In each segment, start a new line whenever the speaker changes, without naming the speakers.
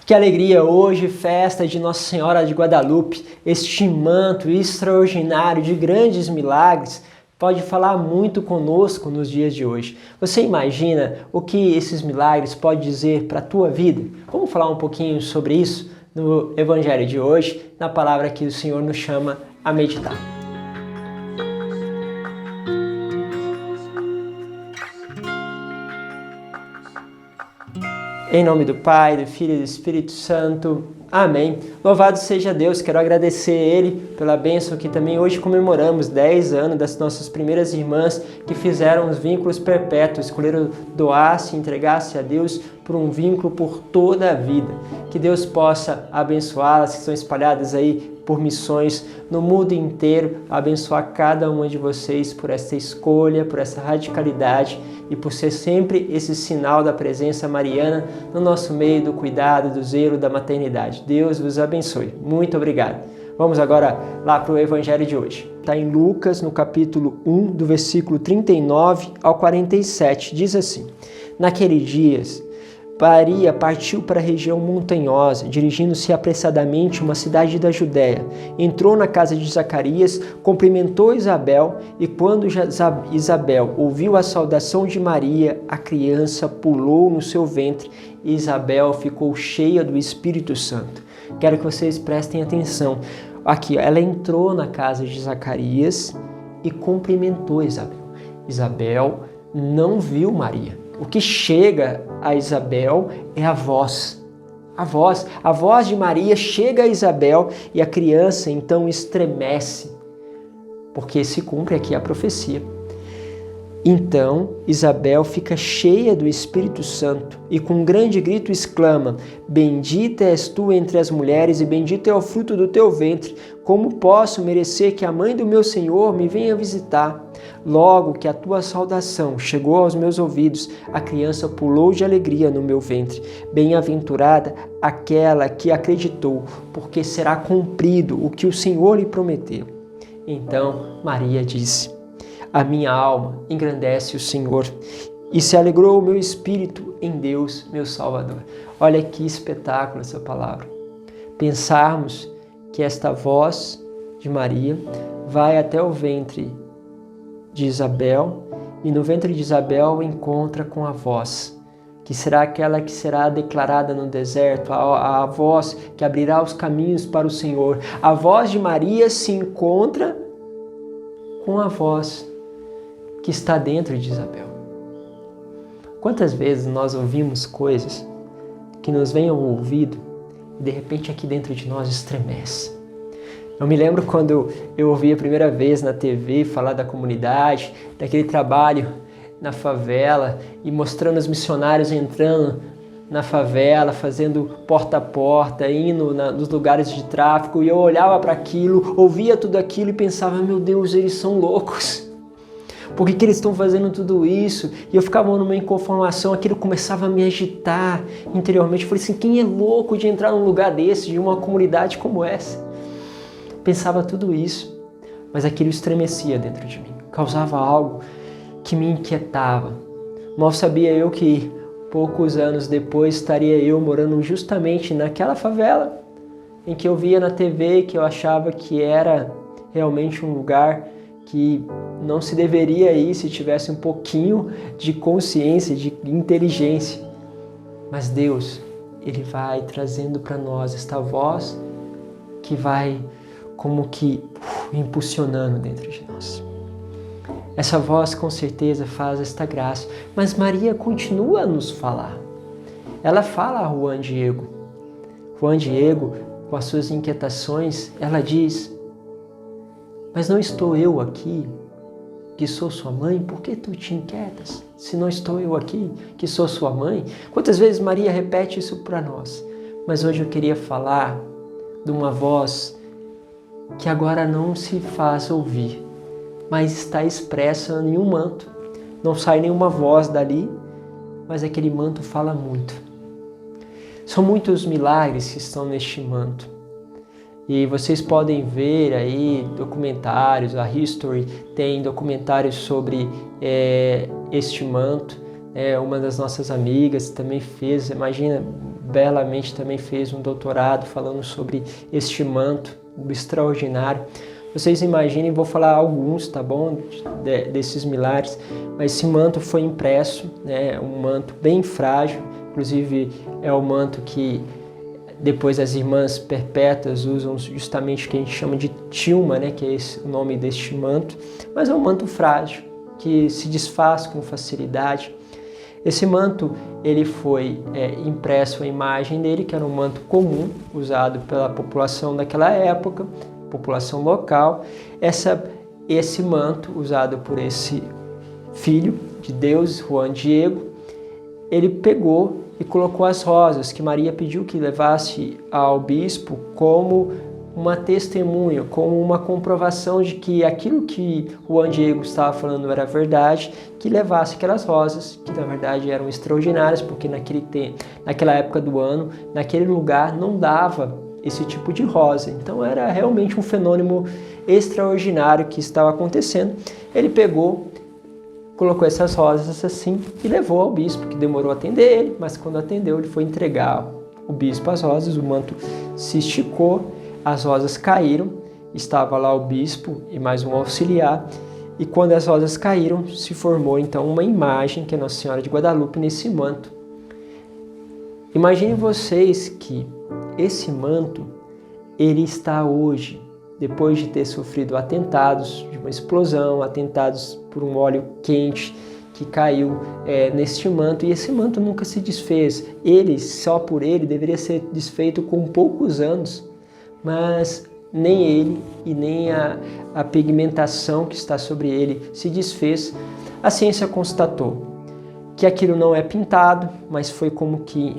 Que alegria hoje, festa de Nossa Senhora de Guadalupe, este manto extraordinário de grandes milagres pode falar muito conosco nos dias de hoje. Você imagina o que esses milagres podem dizer para a tua vida? Vamos falar um pouquinho sobre isso no Evangelho de hoje, na palavra que o Senhor nos chama a meditar. Em nome do Pai, do Filho e do Espírito Santo. Amém. Louvado seja Deus. Quero agradecer a Ele pela bênção que também hoje comemoramos 10 anos das nossas primeiras irmãs que fizeram os vínculos perpétuos, escolheram doar-se, entregar-se a Deus por um vínculo por toda a vida. Que Deus possa abençoá-las, que estão espalhadas aí por missões no mundo inteiro, abençoar cada uma de vocês por essa escolha, por essa radicalidade e por ser sempre esse sinal da presença mariana no nosso meio, do cuidado, do zelo, da maternidade. Deus vos abençoe. Muito obrigado. Vamos agora lá para o Evangelho de hoje. Está em Lucas, no capítulo 1, do versículo 39 ao 47. Diz assim: Naqueles dias, Maria partiu para a região montanhosa, dirigindo-se apressadamente a uma cidade da Judéia. Entrou na casa de Zacarias, cumprimentou Isabel, e quando Isabel ouviu a saudação de Maria, a criança pulou no seu ventre, e Isabel ficou cheia do Espírito Santo. Quero que vocês prestem atenção. Aqui, ela entrou na casa de Zacarias e cumprimentou Isabel. Isabel não viu Maria. O que chega a Isabel é a voz. A voz de Maria chega a Isabel e a criança então estremece, porque se cumpre aqui a profecia. Então Isabel fica cheia do Espírito Santo e com um grande grito exclama: Bendita és tu entre as mulheres e bendito é o fruto do teu ventre. Como posso merecer que a mãe do meu Senhor me venha visitar? Logo que a tua saudação chegou aos meus ouvidos, a criança pulou de alegria no meu ventre. Bem-aventurada aquela que acreditou, porque será cumprido o que o Senhor lhe prometeu. Então Maria disse: A minha alma engrandece o Senhor, e se alegrou o meu espírito em Deus, meu Salvador. Olha que espetáculo essa palavra. Pensarmos que esta voz de Maria vai até o ventre de Isabel, e no ventre de Isabel encontra com a voz, que será aquela que será declarada no deserto, a voz que abrirá os caminhos para o Senhor. A voz de Maria se encontra com a voz que está dentro de Isabel. Quantas vezes nós ouvimos coisas que nos vêm ao ouvido e de repente aqui dentro de nós estremece. Eu me lembro quando eu ouvi a primeira vez na TV falar da comunidade, daquele trabalho na favela e mostrando os missionários entrando na favela, fazendo porta a porta, indo nos lugares de tráfico, e eu olhava para aquilo, ouvia tudo aquilo e pensava: meu Deus, eles são loucos. Por que eles estão fazendo tudo isso? E eu ficava numa inconformação, aquilo começava a me agitar interiormente. Eu falei assim: quem é louco de entrar num lugar desse, de uma comunidade como essa? Pensava tudo isso, mas aquilo estremecia dentro de mim, causava algo que me inquietava. Mal sabia eu que poucos anos depois estaria eu morando justamente naquela favela em que eu via na TV, que eu achava que era realmente um lugar que não se deveria ir se tivesse um pouquinho de consciência, de inteligência. Mas Deus, Ele vai trazendo para nós esta voz que vai como que impulsionando dentro de nós. Essa voz com certeza faz esta graça, mas Maria continua a nos falar. Ela fala a Juan Diego. Juan Diego, com as suas inquietações, ela diz: mas não estou eu aqui, que sou sua mãe? Por que tu te inquietas? Se não estou eu aqui, que sou sua mãe? Quantas vezes Maria repete isso para nós? Mas hoje eu queria falar de uma voz que agora não se faz ouvir, mas está expressa em um manto. Não sai nenhuma voz dali, mas aquele manto fala muito. São muitos milagres que estão neste manto. E vocês podem ver aí documentários, a History tem documentários sobre este manto. Uma das nossas amigas também fez, imagina, belamente também fez um doutorado falando sobre este manto extraordinário. Vocês imaginem, vou falar alguns, tá bom, desses milagres, mas esse manto foi impresso, né, um manto bem frágil, inclusive é o manto que depois as irmãs perpétuas usam justamente o que a gente chama de tilma, né, que é esse, o nome deste manto, mas é um manto frágil, que se desfaz com facilidade. Esse manto, ele foi impresso a imagem dele, que era um manto comum, usado pela população daquela época, população local. Esse manto, usado por esse filho de Deus, Juan Diego, ele pegou e colocou as rosas que Maria pediu que levasse ao bispo como uma testemunha, como uma comprovação de que aquilo que Juan Diego estava falando era verdade, que levasse aquelas rosas, que na verdade eram extraordinárias, porque naquela época do ano, naquele lugar não dava esse tipo de rosa. Então era realmente um fenômeno extraordinário que estava acontecendo. Ele pegou, colocou essas rosas assim e levou ao bispo, que demorou a atender ele, mas quando atendeu ele foi entregar o bispo as rosas, o manto se esticou, as rosas caíram, estava lá o bispo e mais um auxiliar, e quando as rosas caíram, se formou então uma imagem que é Nossa Senhora de Guadalupe nesse manto. Imaginem vocês que esse manto, ele está hoje, depois de ter sofrido atentados de uma explosão, atentados por um óleo quente que caiu neste manto, e esse manto nunca se desfez. Ele, só por ele, deveria ser desfeito com poucos anos, mas nem ele e nem a pigmentação que está sobre ele se desfez. A ciência constatou que aquilo não é pintado, mas foi como que,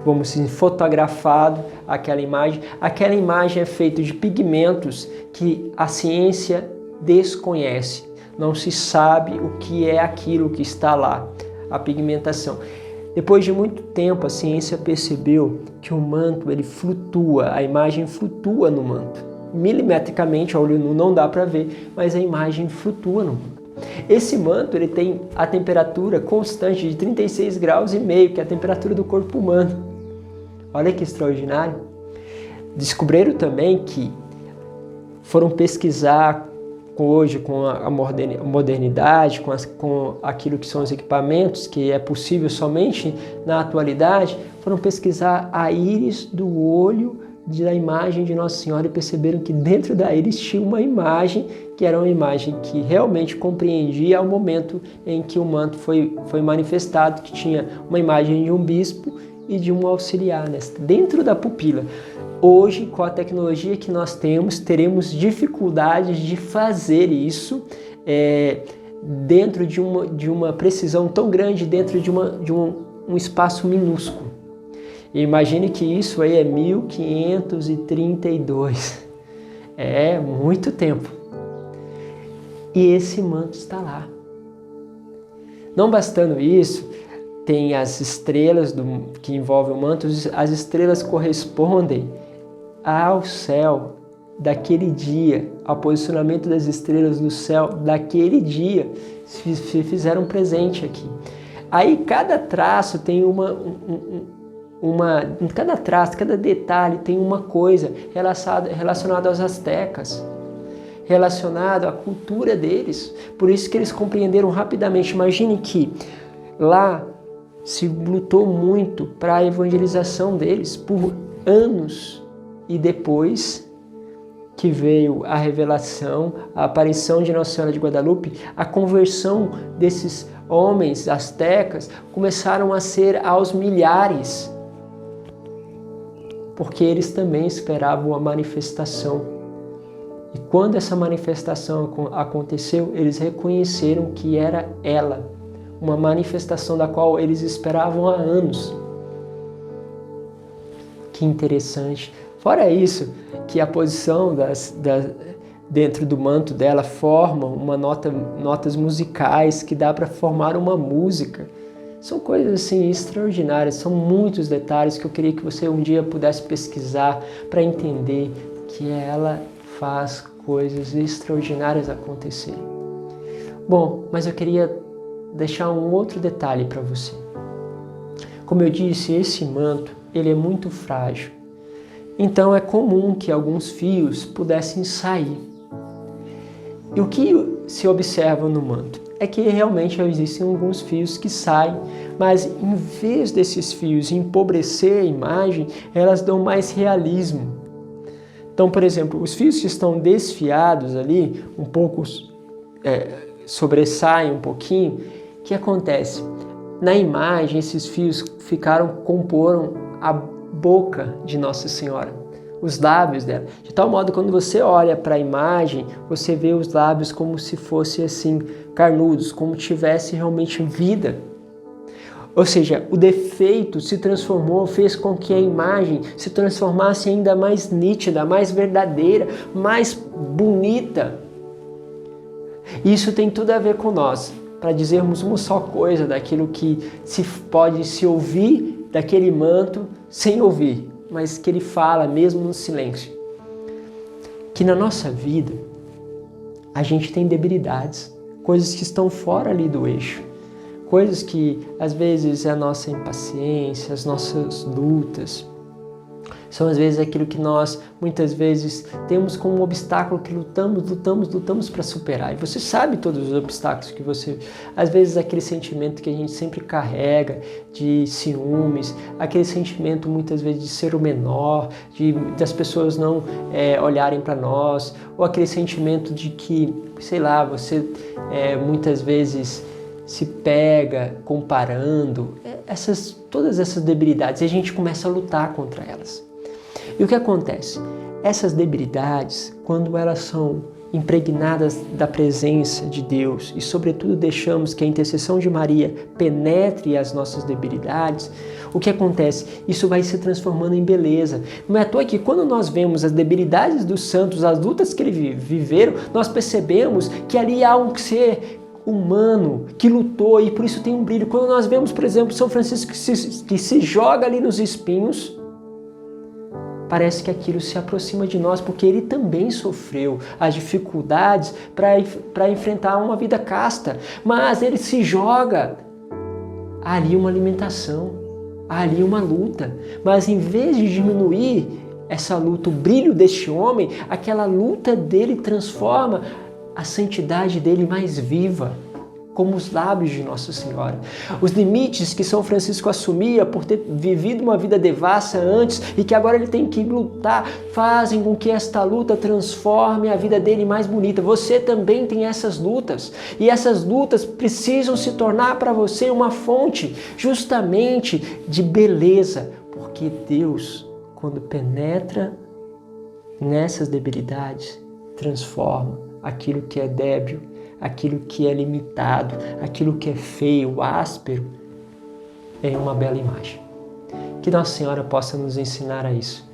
vamos dizer, fotografado aquela imagem. Aquela imagem é feita de pigmentos que a ciência desconhece. Não se sabe o que é aquilo que está lá, a pigmentação. Depois de muito tempo, a ciência percebeu que o manto ele flutua, a imagem flutua no manto. Milimetricamente, a olho nu não dá para ver, mas a imagem flutua no manto. Esse manto ele tem a temperatura constante de 36,5 graus, que é a temperatura do corpo humano. Olha que extraordinário. Descobriram também que foram pesquisar hoje com a modernidade, com aquilo que são os equipamentos, que é possível somente na atualidade, foram pesquisar a íris do olho da imagem de Nossa Senhora e perceberam que dentro da íris tinha uma imagem que era uma imagem que realmente compreendia o momento em que o manto foi manifestado, que tinha uma imagem de um bispo e de um auxiliar dentro da pupila. Hoje, com a tecnologia que nós temos, teremos dificuldades de fazer isso dentro de uma precisão tão grande, dentro de um espaço minúsculo. E imagine que isso aí é 1532. É muito tempo. E esse manto está lá. Não bastando isso, tem as estrelas que envolvem o manto. As estrelas correspondem ao céu daquele dia, ao posicionamento das estrelas do céu daquele dia, se fizeram presente aqui. Aí cada traço tem cada traço, cada detalhe tem uma coisa relacionada aos astecas, relacionado à cultura deles. Por isso que eles compreenderam rapidamente. Imagine que lá se lutou muito para a evangelização deles por anos. E depois que veio a revelação, a aparição de Nossa Senhora de Guadalupe, a conversão desses homens astecas começaram a ser aos milhares, porque eles também esperavam a manifestação. E quando essa manifestação aconteceu, eles reconheceram que era ela, uma manifestação da qual eles esperavam há anos. Que interessante. Fora isso, que a posição dentro do manto dela forma notas musicais que dá para formar uma música. São coisas assim extraordinárias, são muitos detalhes que eu queria que você um dia pudesse pesquisar para entender que ela faz coisas extraordinárias acontecerem. Bom, mas eu queria deixar um outro detalhe para você. Como eu disse, esse manto, ele é muito frágil. Então é comum que alguns fios pudessem sair. E o que se observa no manto? É que realmente existem alguns fios que saem, mas em vez desses fios empobrecer a imagem, elas dão mais realismo. Então, por exemplo, os fios que estão desfiados ali, um pouco sobressaem um pouquinho, o que acontece? Na imagem, esses fios comporam a boca de Nossa Senhora, os lábios dela. De tal modo, quando você olha para a imagem, você vê os lábios como se fossem assim, carnudos, como tivesse realmente vida. Ou seja, o defeito se transformou, fez com que a imagem se transformasse ainda mais nítida, mais verdadeira, mais bonita. Isso tem tudo a ver com nós, para dizermos uma só coisa daquilo que se pode se ouvir daquele manto sem ouvir, mas que ele fala mesmo no silêncio. Que na nossa vida a gente tem debilidades, coisas que estão fora ali do eixo, coisas que às vezes é a nossa impaciência, as nossas lutas, são às vezes aquilo que nós muitas vezes temos como um obstáculo que lutamos para superar. E você sabe todos os obstáculos que você... Às vezes aquele sentimento que a gente sempre carrega de ciúmes, aquele sentimento muitas vezes de ser o menor, das pessoas não olharem para nós, ou aquele sentimento de que, sei lá, você muitas vezes se pega comparando, todas essas debilidades, e a gente começa a lutar contra elas. E o que acontece? Essas debilidades, quando elas são impregnadas da presença de Deus e, sobretudo, deixamos que a intercessão de Maria penetre as nossas debilidades, o que acontece? Isso vai se transformando em beleza. Não é à toa que quando nós vemos as debilidades dos santos, as lutas que eles viveram, nós percebemos que ali há um ser humano que lutou e por isso tem um brilho. Quando nós vemos, por exemplo, São Francisco que se joga ali nos espinhos, parece que aquilo se aproxima de nós, porque ele também sofreu as dificuldades para enfrentar uma vida casta, mas ele se joga, há ali uma alimentação, há ali uma luta, mas em vez de diminuir essa luta, o brilho deste homem, aquela luta dele transforma a santidade dele mais viva, como os lábios de Nossa Senhora. Os limites que São Francisco assumia por ter vivido uma vida devassa antes e que agora ele tem que lutar, fazem com que esta luta transforme a vida dele mais bonita. Você também tem essas lutas e essas lutas precisam se tornar para você uma fonte justamente de beleza, porque Deus, quando penetra nessas debilidades, transforma aquilo que é débil, aquilo que é limitado, aquilo que é feio, áspero, em uma bela imagem. Que Nossa Senhora possa nos ensinar a isso,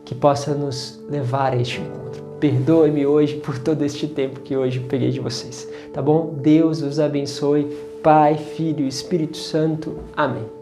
que possa nos levar a este encontro. Perdoe-me hoje por todo este tempo que hoje eu peguei de vocês, tá bom? Deus os abençoe, Pai, Filho e Espírito Santo. Amém.